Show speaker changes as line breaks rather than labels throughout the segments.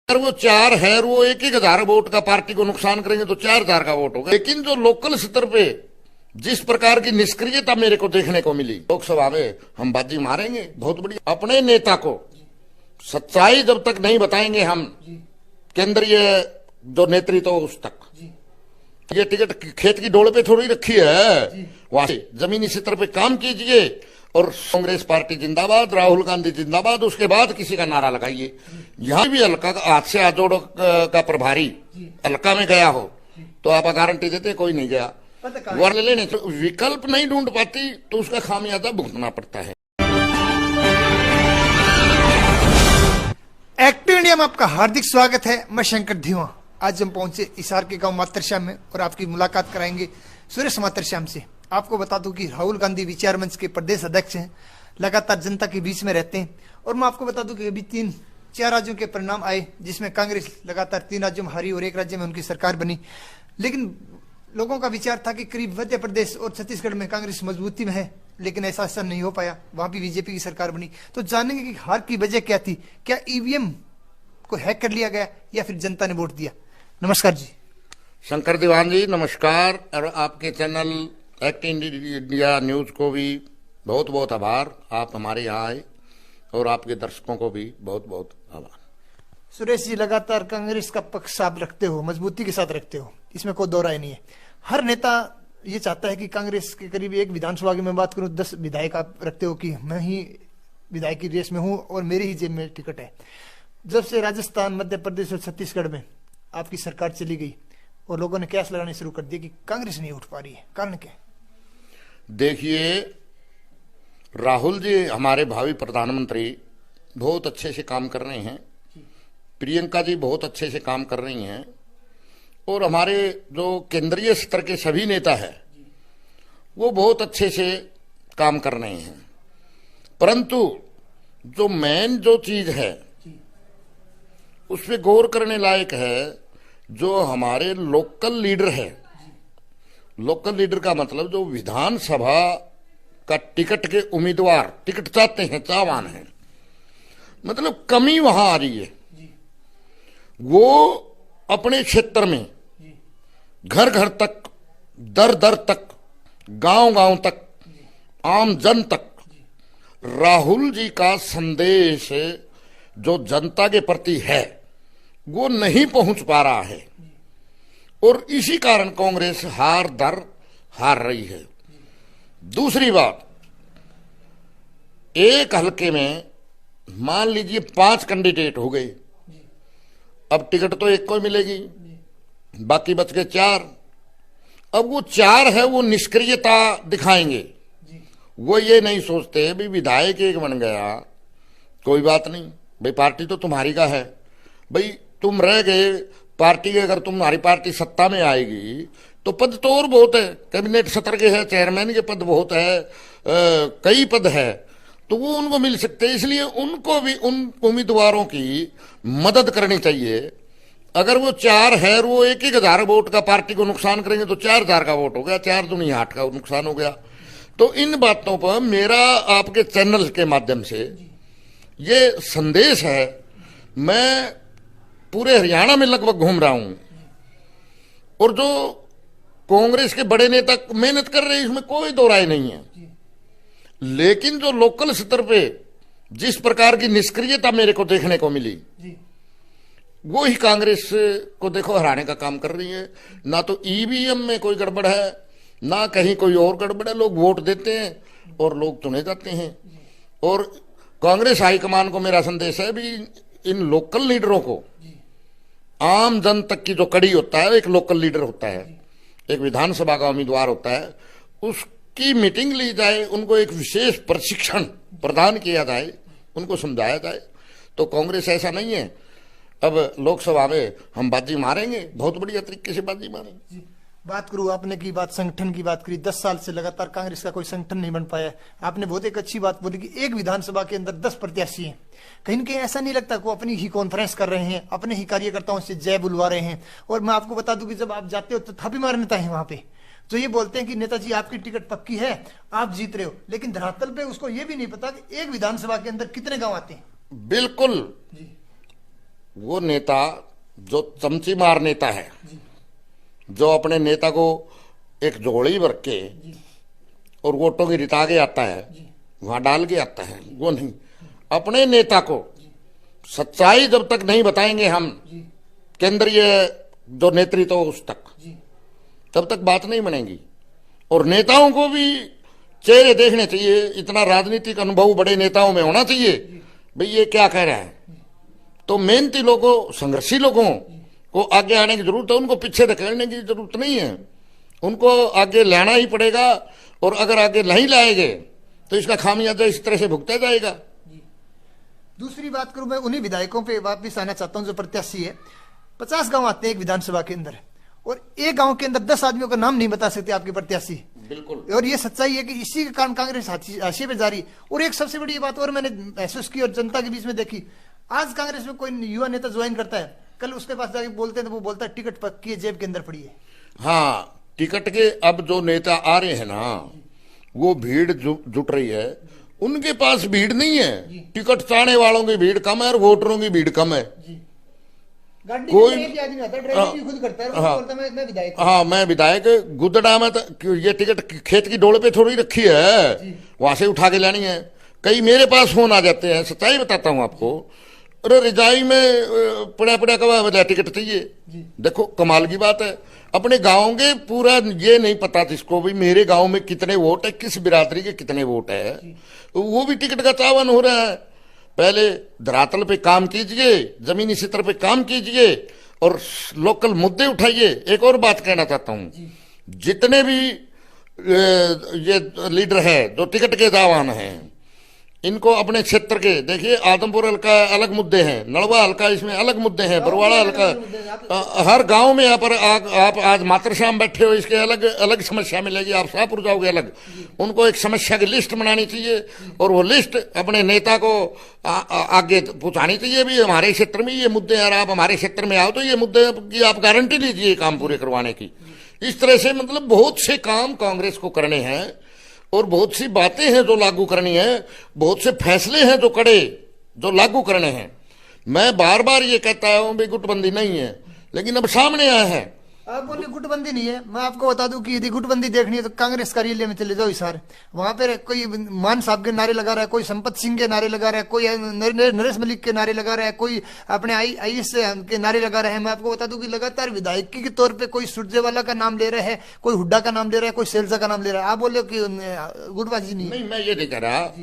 अगर वो 4 है और वो 1,000 वोट का पार्टी को नुकसान करेंगे तो 4,000 का वोट होगा। लेकिन जो लोकल स्तर पे जिस प्रकार की निष्क्रियता मेरे को देखने को मिली, लोकसभा में हम बाजी मारेंगे बहुत बड़ी। अपने नेता को सच्चाई जब तक नहीं बताएंगे हम, केंद्रीय जो नेतृत्व उस तक, ये टिकट खेत की डोल पे थोड़ी रखी है, वहां से जमीनी स्तर पे काम कीजिए और कांग्रेस पार्टी जिंदाबाद, राहुल गांधी जिंदाबाद, उसके बाद किसी का नारा लगाइए। यहाँ भी हल्का हाथ से आजोड़ का प्रभारी हल्का में गया हो तो आप गारंटी देते कोई नहीं गया। वर्ग लेने तो विकल्प नहीं ढूंढ पाती तो उसका खामियाजा भुगतना पड़ता है।
एक्टिव इंडिया में आपका हार्दिक स्वागत है। मैं शंकर धीवा। आज हम पहुंचे हिसार के गांव मातरश्याम में और आपकी मुलाकात कराएंगे सुरेश मातरश्याम से। आपको बता दूं कि राहुल गांधी विचार मंच के प्रदेश अध्यक्ष हैं, लगातार जनता के बीच में रहते हैं। और मैं आपको बता दूं कि अभी 3-4 राज्यों के परिणाम आए जिसमें कांग्रेस लगातार 3 राज्यों में हारी और 1 राज्य में उनकी सरकार बनी। लेकिन लोगों का विचार था कि करीब मध्य प्रदेश और छत्तीसगढ़ में कांग्रेस मजबूती में है, लेकिन ऐसा नहीं हो पाया। वहां भी बीजेपी की सरकार बनी। तो जानेंगे कि हार की वजह क्या थी। क्या ईवीएम को हैक कर लिया गया या फिर जनता ने वोट दिया? नमस्कार जी।
शंकर दीवान जी नमस्कार। और आपके चैनल एक्टिव इंडिया न्यूज को भी बहुत बहुत आभार। आप हमारे यहाँ आए और आपके दर्शकों को भी बहुत बहुत आभार।
सुरेश जी, लगातार कांग्रेस का पक्ष आप रखते हो, मजबूती के साथ रखते हो, इसमें कोई दो राय नहीं है। हर नेता ये चाहता है कि कांग्रेस के करीब एक विधानसभा की मैं बात करूं 10 विधायक आप रखते हो कि मैं ही विधायक की रेस में हूं और मेरे ही जेब में टिकट है। जब से राजस्थान, मध्य प्रदेश और छत्तीसगढ़ में आपकी सरकार चली गई और लोगों ने कैस लगाने शुरू कर दिया कि कांग्रेस नहीं उठ पा रही है, कारण क्या?
देखिए, राहुल जी हमारे भावी प्रधानमंत्री बहुत अच्छे से काम कर रहे हैं, प्रियंका जी बहुत अच्छे से काम कर रही हैं और हमारे जो केंद्रीय स्तर के सभी नेता हैं वो बहुत अच्छे से काम कर रहे हैं। परंतु जो मेन जो चीज है उस पर गौर करने लायक है, जो हमारे लोकल लीडर है। लोकल लीडर का मतलब जो विधानसभा का टिकट के उम्मीदवार टिकट चाहते हैं, चाहवान हैं, मतलब कमी वहां आ रही है। वो अपने क्षेत्र में घर घर तक, दर दर तक, गांव गांव तक, आम जन तक राहुल जी का संदेश जो जनता के प्रति है वो नहीं पहुंच पा रहा है और इसी कारण कांग्रेस हार रही है। दूसरी बात, एक हलके में मान लीजिए 5 कैंडिडेट हो गए, अब टिकट तो एक को मिलेगी, बाकी बच गए 4। अब वो 4 है वो निष्क्रियता दिखाएंगे। वो ये नहीं सोचते भी विधायक एक बन गया कोई बात नहीं, भाई पार्टी तो तुम्हारी का है, भाई तुम रह गए पार्टी, अगर तुम्हारी पार्टी सत्ता में आएगी तो पद तो और बहुत है, कैबिनेट सत्र के है, चेयरमैन के पद बहुत है, कई पद है, तो वो उनको मिल सकते हैं। इसलिए उनको भी उन उम्मीदवारों की मदद करनी चाहिए। अगर वो 4 है और वो 1,000 वोट का पार्टी को नुकसान करेंगे तो 4,000 का वोट हो गया, 4 दूनी 8 का नुकसान हो गया। तो इन बातों पर मेरा आपके चैनल के माध्यम से ये संदेश है। मैं पूरे हरियाणा में लगभग घूम रहा हूं और जो कांग्रेस के बड़े नेता मेहनत कर रहे हैं, इसमें कोई दो राय नहीं है। लेकिन जो लोकल स्तर पे जिस प्रकार की निष्क्रियता मेरे को देखने को मिली, वो ही कांग्रेस को देखो हराने का काम कर रही है। ना तो ईवीएम में कोई गड़बड़ है, ना कहीं कोई और गड़बड़ है। लोग वोट देते हैं और लोग चुने जाते हैं। और कांग्रेस हाईकमान को मेरा संदेश है भी इन लोकल लीडरों को, आम जन तक की जो कड़ी होता है, एक लोकल लीडर होता है, एक विधानसभा का उम्मीदवार होता है, उसकी मीटिंग ली जाए, उनको एक विशेष प्रशिक्षण प्रदान किया जाए, उनको समझाया जाए। तो कांग्रेस ऐसा नहीं है अब लोकसभा में हम बाजी मारेंगे, बहुत बढ़िया तरीके से बाजी मारेंगे।
बात करूं, आपने की बात संगठन की बात करी, 10 साल से लगातार कांग्रेस का कोई संगठन नहीं बन पाया। आपने बहुत एक अच्छी बात बोली कि एक विधानसभा के अंदर 10 प्रत्याशी हैं। कहीं न कहीं ऐसा नहीं लगता को अपनी ही कॉन्फ्रेंस कर रहे हैं, अपने ही कार्यकर्ताओं से जय बुलवा रहे हैं। और मैं आपको बता दूं कि जब आप जाते हो तो थापी मार नेता है वहां पे, जो ये बोलते हैं कि नेताजी आपकी टिकट पक्की है, आप जीत रहे हो, लेकिन धरातल पे उसको ये भी नहीं पता कि एक विधानसभा के अंदर कितने गांव आते हैं।
बिल्कुल वो नेता जो चमची मार नेता है, जो अपने नेता को एक झोली भर के और वोटों की रिता के आता है, वहां डाल के आता है, वो नहीं। अपने नेता को सच्चाई जब तक नहीं बताएंगे हम, केंद्रीय जो नेतृत्व उस तक, तब तक बात नहीं बनेगी। और नेताओं को भी चेहरे देखने चाहिए, इतना राजनीतिक अनुभव बड़े नेताओं में होना चाहिए, भाई ये क्या कह रहा है। तो मेहनती लोगों, संघर्षी लोगों को आगे आने की जरूरत है, उनको पीछे धकेलने की जरूरत नहीं है, उनको आगे लाना ही पड़ेगा। और अगर आगे नहीं लाएंगे तो इसका खामियाजा इस तरह से भुगता जाएगा।
दूसरी बात करूं, मैं उन्हीं विधायकों पे वापस आना चाहता हूं जो प्रत्याशी है। 50 गांव आते हैं एक विधानसभा के अंदर, और एक गांव के अंदर 10 आदमियों का नाम नहीं बता सकते आपके प्रत्याशी।
बिल्कुल।
और ये सच्चाई है कि इसी के कारण कांग्रेस हाशिए पे जा रही। और एक सबसे बड़ी बात और मैंने महसूस की और जनता के बीच में देखी, आज कांग्रेस में कोई युवा नेता ज्वाइन करता है, कल उसके पास जाके बोलते हैं तो वो बोलता है टिकट पक्की है, जेब के अंदर पड़ी है।
हाँ, टिकट के अब जो नेता आ रहे हैं ना, वो भीड़ जुट रही है, उनके पास भीड़ नहीं है। टिकट चाहने वालों की भीड़ कम है और वोटरों की भीड़ कम है।
कोई आदमी आता है, ड्राइविंग भी खुद करता है,
हाँ,
बोलता है मैं विधायक।
हाँ, मैं विधायक। गुदड़ा में तो ये टिकट खेत की डोल पे थोड़ी रखी है, वहां से उठा के लानी है। कई मेरे पास फोन आ जाते हैं, सच्चाई बताता हूं आपको, अरे रिजाई में पड़ा पड़ा कवा टिकट चाहिए। देखो कमाल की बात है, अपने गांव के पूरा ये नहीं पता जिसको भी मेरे गांव में कितने वोट है, किस बिरादरी के कितने वोट है, वो भी टिकट का चावन हो रहा है। पहले धरातल पे काम कीजिए, जमीनी स्तर पे काम कीजिए और लोकल मुद्दे उठाइए। एक और बात कहना चाहता हूं, जितने भी ये लीडर है जो टिकट के दावान हैं, इनको अपने क्षेत्र के देखिए, आदमपुर हल्का अलग मुद्दे हैं, नलवा हल्का इसमें अलग मुद्दे हैं, बरवाड़ा हल्का, हर गांव में यहाँ पर आप आज मातृश्याम बैठे हो, इसके अलग अलग समस्या मिलेगी। आप शाहपुर जाओगे अलग, उनको एक समस्या की लिस्ट बनानी चाहिए और वो लिस्ट अपने नेता को आगे पहुंचानी चाहिए भी हमारे क्षेत्र में ये मुद्दे हैं, आप हमारे क्षेत्र में आओ तो ये मुद्दे की आप गारंटी लीजिए काम पूरे करवाने की। इस तरह से मतलब बहुत से काम कांग्रेस को करने हैं और बहुत सी बातें हैं जो लागू करनी है, बहुत से फैसले हैं जो कड़े जो लागू करने हैं। मैं बार बार ये कहता हूं भी गुटबंदी नहीं है, लेकिन अब सामने आया है।
आप बोले गुटबंदी नहीं है, मैं आपको बता दूं कि यदि गुटबंदी देखनी है तो कांग्रेस कार्यालय में चले जाओ हिसार, वहां पर कोई मान साहब के नारे लगा रहा है, कोई संपत सिंह के नारे लगा रहा है, कोई नरेश मलिक के नारे लगा रहा है, कोई अपने आईएएस के नारे लगा रहे हैं। मैं आपको बता दूं कि लगातार विधायक के तौर पर कोई सुरजेवाला का नाम ले रहे हैं, कोई हुड्डा का नाम ले रहा है, कोई सेल्जा का नाम ले रहा है। आप बोले कि गुटबाजी नहीं?
मैं ये नहीं कह रहा,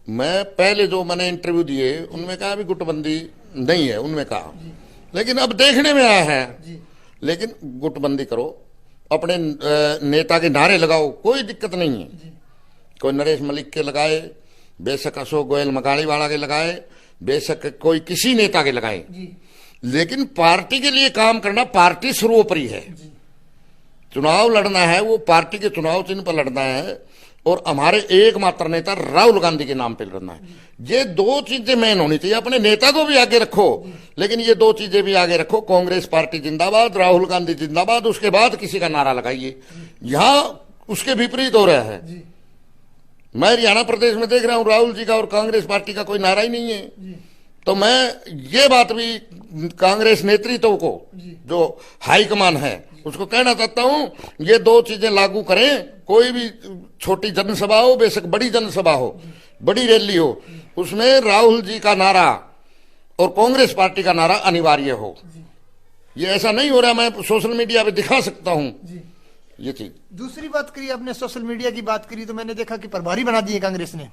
मैं पहले जो मैंने इंटरव्यू दिए उनमें कहा भी गुटबंदी नहीं है, उनमें कहा, लेकिन अब देखने में आया है। लेकिन गुटबंदी करो, अपने नेता के नारे लगाओ, कोई दिक्कत नहीं है। कोई नरेश मलिक के लगाए, बेशक अशोक गोयल मकाड़ी वाला के लगाए, बेशक कोई किसी नेता के लगाए, लेकिन पार्टी के लिए काम करना पार्टी सर्वोपरि है। चुनाव लड़ना है वो पार्टी के चुनाव चिन्ह पर लड़ना है और हमारे एकमात्र नेता राहुल गांधी के नाम पे लड़ना है। ये दो चीजें मेन होनी चाहिए। अपने नेता को भी आगे रखो, लेकिन ये दो चीजें भी आगे रखो, कांग्रेस पार्टी जिंदाबाद, राहुल गांधी जिंदाबाद, उसके बाद किसी का नारा लगाइए। यहां उसके विपरीत हो रहा है। मैं हरियाणा प्रदेश में देख रहा हूं राहुल जी का और कांग्रेस पार्टी का कोई नारा ही नहीं है। तो मैं ये बात भी कांग्रेस नेतृत्व को, जो हाईकमान है, उसको कहना चाहता हूं, ये दो चीजें लागू करें। कोई भी छोटी जनसभा हो, बेशक बड़ी जनसभा हो, बड़ी रैली हो, उसमें राहुल जी का नारा और कांग्रेस पार्टी का नारा अनिवार्य हो। ये ऐसा नहीं हो रहा, मैं सोशल मीडिया पे दिखा सकता हूं ये चीज।
दूसरी बात करी आपने, सोशल मीडिया की बात करी, तो मैंने देखा कि प्रभारी बना दिए कांग्रेस ने।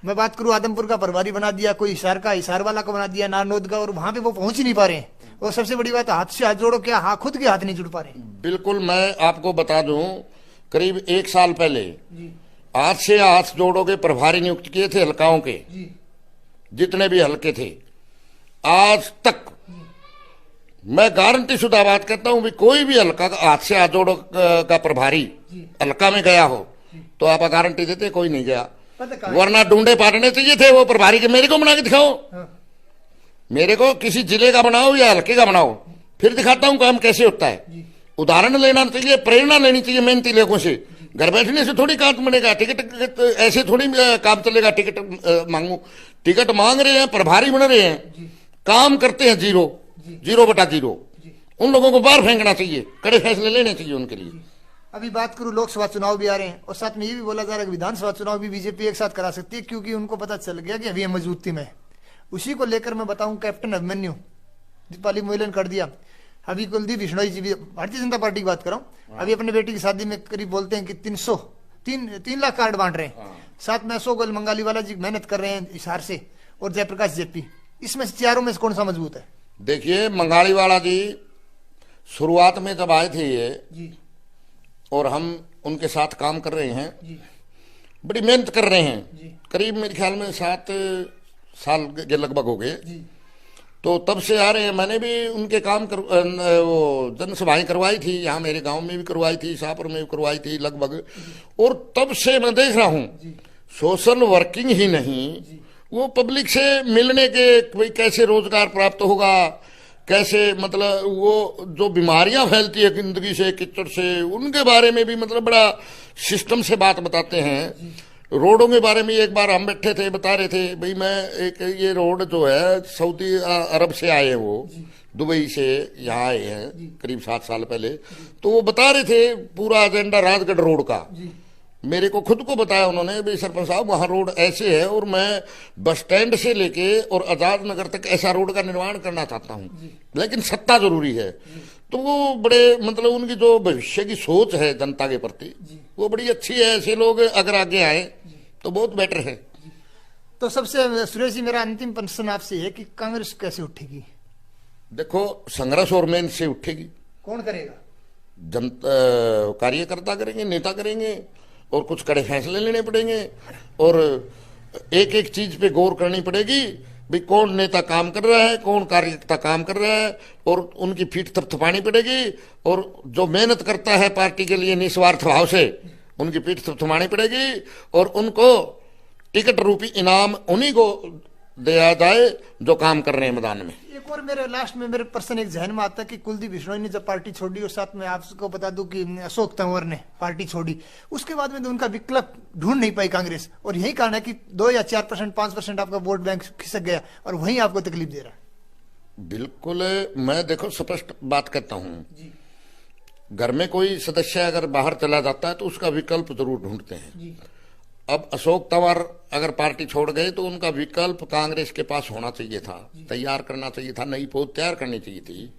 मैं बात करूं, आदमपुर का प्रभारी बना दिया, कोई हिसार का हिसार वाला को बना दिया, नारनौद का, और वहां पे वो पहुंच ही नहीं पा रहे हैं। और सबसे बड़ी बात, हाथ से हाथ जोड़ो, क्या हाँ खुद के हाथ नहीं जुड़ पा रहे।
बिल्कुल, मैं आपको बता दूं, करीब 1 साल पहले हाथ से हाथ जोड़ोगे प्रभारी नियुक्त किए थे हल्काओं के, जितने भी हल्के थे, आज तक मैं गारंटी शुदा बात करता हूं भी कोई भी हल्का हाथ से हाथ जोड़ो का प्रभारी हल्का में गया हो तो आप गारंटी देते कोई नहीं गया। वरना ढूंढे पाटने चाहिए थे वो प्रभारी के। मेरे को बना के दिखाओ, मेरे को किसी जिले का बनाओ या हल्के का बनाओ, फिर दिखाता हूं काम कैसे होता है। उदाहरण लेना चाहिए, प्रेरणा लेनी चाहिए मेहनती लोगों से। घर बैठने से थोड़ी काम बनेगा, टिकट ऐसे थोड़ी काम चलेगा। टिकट मांगू, टिकट मांग रहे हैं, प्रभारी बन रहे हैं, काम करते हैं 0/0। उन लोगों को बाहर फेंकना चाहिए, कड़े फैसले लेने चाहिए उनके लिए।
अभी बात करूं, लोकसभा चुनाव भी आ रहे हैं और साथ में ये भी बोला जा रहा है कि विधानसभा चुनाव भी बीजेपी एक साथ करा सकती है, क्योंकि उनको पता चल गया कि अभी हम मजबूती में है। उसी को लेकर मैं बताऊं, कैप्टन अभिमन्यु दीपाली मोइलन कर दिया। अभी कुलदीप बिश्नोई जी भी भारतीय जनता पार्टी की बात कर रहा हूँ, अभी अपने बेटी की शादी में करीब बोलते हैं कि 3 लाख कार्ड बांट रहे हैं। साथ में अशोक मंगाली वाला जी मेहनत कर रहे हैं हिसार से, और जयप्रकाश जेपी। इसमें चारों में से कौन सा मजबूत है?
देखिए, मंगाली वाला जी शुरुआत में जब आए थे ये
जी,
और हम उनके साथ काम कर रहे हैं जी, बड़ी मेहनत कर रहे हैं। करीब मेरे ख्याल में 7 साल के लगभग हो गए, तो तब से आ रहे हैं। मैंने भी उनके काम वो जनसभाएं करवाई थी, यहाँ मेरे गांव में भी करवाई थी, शाहपुर में भी करवाई थी लगभग। और तब से मैं देख रहा हूँ सोशल वर्किंग ही नहीं, वो पब्लिक से मिलने के, भाई कैसे रोजगार प्राप्त होगा, कैसे मतलब वो जो बीमारियां फैलती है गंदगी से, कीचड़ से, उनके बारे में भी मतलब बड़ा सिस्टम से बात बताते हैं। रोडों के बारे में एक बार हम बैठे थे, बता रहे थे भाई मैं एक ये रोड जो है सऊदी अरब से आए हैं, वो दुबई से यहाँ आए हैं करीब 7 साल पहले, तो वो बता रहे थे पूरा एजेंडा राजगढ़ रोड का। मेरे को खुद को बताया उन्होंने, भाई सरपंच साहब वहाँ रोड ऐसे है और मैं बस स्टैंड से लेके और आजाद नगर तक ऐसा रोड का निर्माण करना चाहता हूँ, लेकिन सत्ता जरूरी है। तो वो बड़े मतलब उनकी जो भविष्य की सोच है जनता के प्रति वो बड़ी अच्छी है। ऐसे लोग अगर आगे आए तो बहुत बेटर है।
तो सबसे सुरेश जी, मेरा अंतिम प्रश्न आपसे है कि कांग्रेस कैसे उठेगी?
देखो, संघर्ष और मेहनत से उठेगी।
कौन करेगा?
जनता, कार्यकर्ता करेंगे, नेता करेंगे, और कुछ कड़े फैसले लेने पड़ेंगे, और एक एक चीज पे गौर करनी पड़ेगी। भाई कौन नेता काम कर रहा है, कौन कार्यकर्ता काम कर रहा है, और उनकी पीठ थपथपानी पड़ेगी। और जो मेहनत करता है पार्टी के लिए निस्वार्थ भाव से, उनकी पीठ थपथपानी पड़ेगी, और उनको टिकट रूपी इनाम उन्हीं को दिया जाए जो काम कर रहे हैं मैदान में।
एक और मेरे लास्ट में मेरे पर्सन एक जहन में आता है कि कुलदीप बिश्नोई ने जब पार्टी छोड़ी, और साथ में आपको बता दूं कि अशोक तंवर ने पार्टी छोड़ी, उसके बाद में तो उनका विकल्प ढूंढ नहीं पाई कांग्रेस, और यही कारण है कि 2 या 4%, 5% आपका वोट बैंक खिसक गया, और वही आपको तकलीफ दे रहा है।
बिल्कुल, मैं देखो स्पष्ट बात करता हूँ, घर में कोई सदस्य अगर बाहर चला जाता है तो उसका विकल्प जरूर ढूंढते हैं। अब अशोक तंवर अगर पार्टी छोड़ गए तो उनका विकल्प कांग्रेस के पास होना चाहिए था, तैयार करना चाहिए था, नई पौध तैयार करनी चाहिए थी।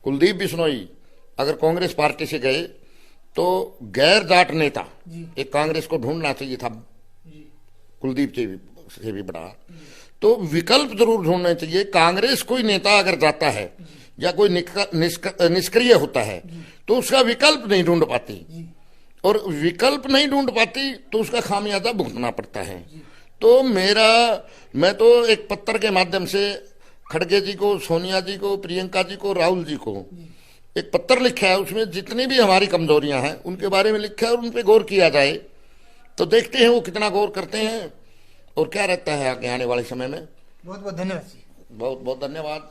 कुलदीप बिश्नोई अगर कांग्रेस पार्टी से गए तो गैर जाट नेता एक कांग्रेस को ढूंढना चाहिए था, कुलदीप से भी बड़ा। तो विकल्प जरूर ढूंढना चाहिए। कांग्रेस कोई नेता अगर जाता है या कोई निष्क्रिय होता है तो उसका विकल्प नहीं ढूंढ पाती, और विकल्प नहीं ढूंढ पाती तो उसका खामियाजा भुगतना पड़ता है। तो मैं तो एक पत्र के माध्यम से खड़गे जी को, सोनिया जी को, प्रियंका जी को, राहुल जी को एक पत्र लिखा है। उसमें जितनी भी हमारी कमजोरियां हैं उनके बारे में लिखा है, और उन पे गौर किया जाए तो देखते हैं वो कितना गौर करते हैं और क्या रहता है आगे आने वाले समय में।
बहुत बहुत धन्यवाद जी।
बहुत बहुत धन्यवाद।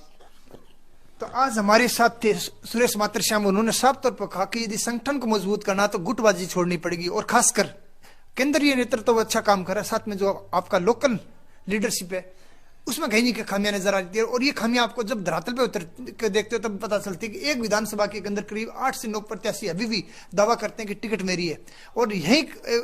तो आज हमारे साथ थे सुरेश मातरश्याम। उन्होंने साफ तौर पर कहा कि यदि संगठन को मजबूत करना तो गुटबाजी छोड़नी पड़ेगी, और खासकर केंद्रीय नेतृत्व तो अच्छा काम कर रहा है, साथ में जो आपका लोकल लीडरशिप है उसमें कहीं नहीं खामियां नजर आती है। और ये खामियां आपको जब धरातल पे उतर के देखते हो तब पता चलती है कि एक विधानसभा के अंदर करीब 8 से 9 प्रत्याशी अभी भी दावा करते हैं कि टिकट मेरी है, और यही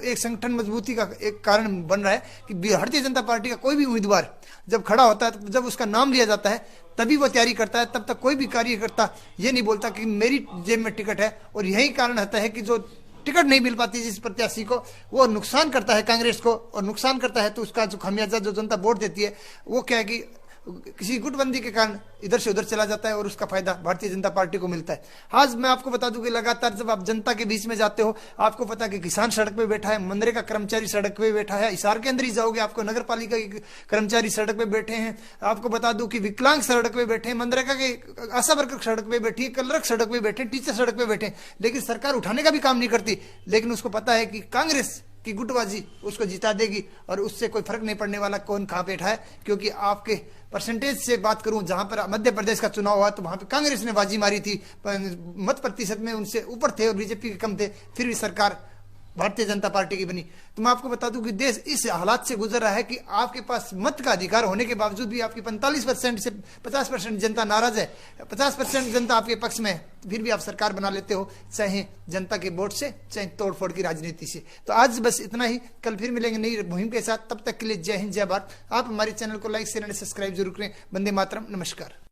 एक संगठन मजबूती का एक कारण बन रहा है कि भारतीय जनता पार्टी का कोई भी उम्मीदवार जब खड़ा होता है, तो जब उसका नाम लिया जाता है तभी वो तैयारी करता है, तब तक कोई भी कार्यकर्ता ये नहीं बोलता कि मेरी जेब में टिकट है। और यही कारण होता है कि जो टिकट नहीं मिल पाती जिस प्रत्याशी को, वो नुकसान करता है कांग्रेस को, और नुकसान करता है तो उसका जो खामियाजा जो जनता वोट देती है वो क्या है कि किसी गुटबंदी के कारण इधर से उधर चला जाता है, और उसका फायदा भारतीय जनता पार्टी को मिलता है। आज मैं आपको बता दूं कि लगातार जब आप जनता के बीच में जाते हो, आपको पता है कि किसान सड़क पे बैठा है, मनरेगा कर्मचारी सड़क पे बैठा है, हिसार के अंदर ही जाओगे आपको नगर पालिका के कर्मचारी सड़क पे बैठे हैं, आपको बता दूं कि विकलांग सड़क पे बैठे हैं, मनरेगा के आशा वर्कर सड़क पे बैठी है, कलरक सड़क पे बैठे, टीचर सड़क पे बैठे, लेकिन सरकार उठाने का भी काम नहीं करती। लेकिन उसको पता है कि कांग्रेस की गुटबाजी उसको जिता देगी, और उससे कोई फर्क नहीं पड़ने वाला कौन कहां बैठा है। क्योंकि आपके परसेंटेज से बात करूं, जहां पर मध्य प्रदेश का चुनाव हुआ तो वहां पे कांग्रेस ने बाजी मारी थी, मत प्रतिशत में उनसे ऊपर थे और बीजेपी के कम थे, फिर भी सरकार भारतीय जनता पार्टी की बनी। तो मैं आपको बता दूं कि देश इस हालात से गुजर रहा है कि आपके पास मत का अधिकार होने के बावजूद भी आपकी 45% से 50% जनता नाराज है, 50% जनता आपके पक्ष में है, फिर भी आप सरकार बना लेते हो, चाहे जनता के वोट से, चाहे तोड़फोड़ की राजनीति से। तो आज बस इतना ही, कल फिर मिलेंगे नई मुहिम के साथ। तब तक के लिए जय हिंद, जय भारत। आप हमारे चैनल को लाइक शेयर एंड सब्सक्राइब जरूर करें। वंदे मातरम, नमस्कार।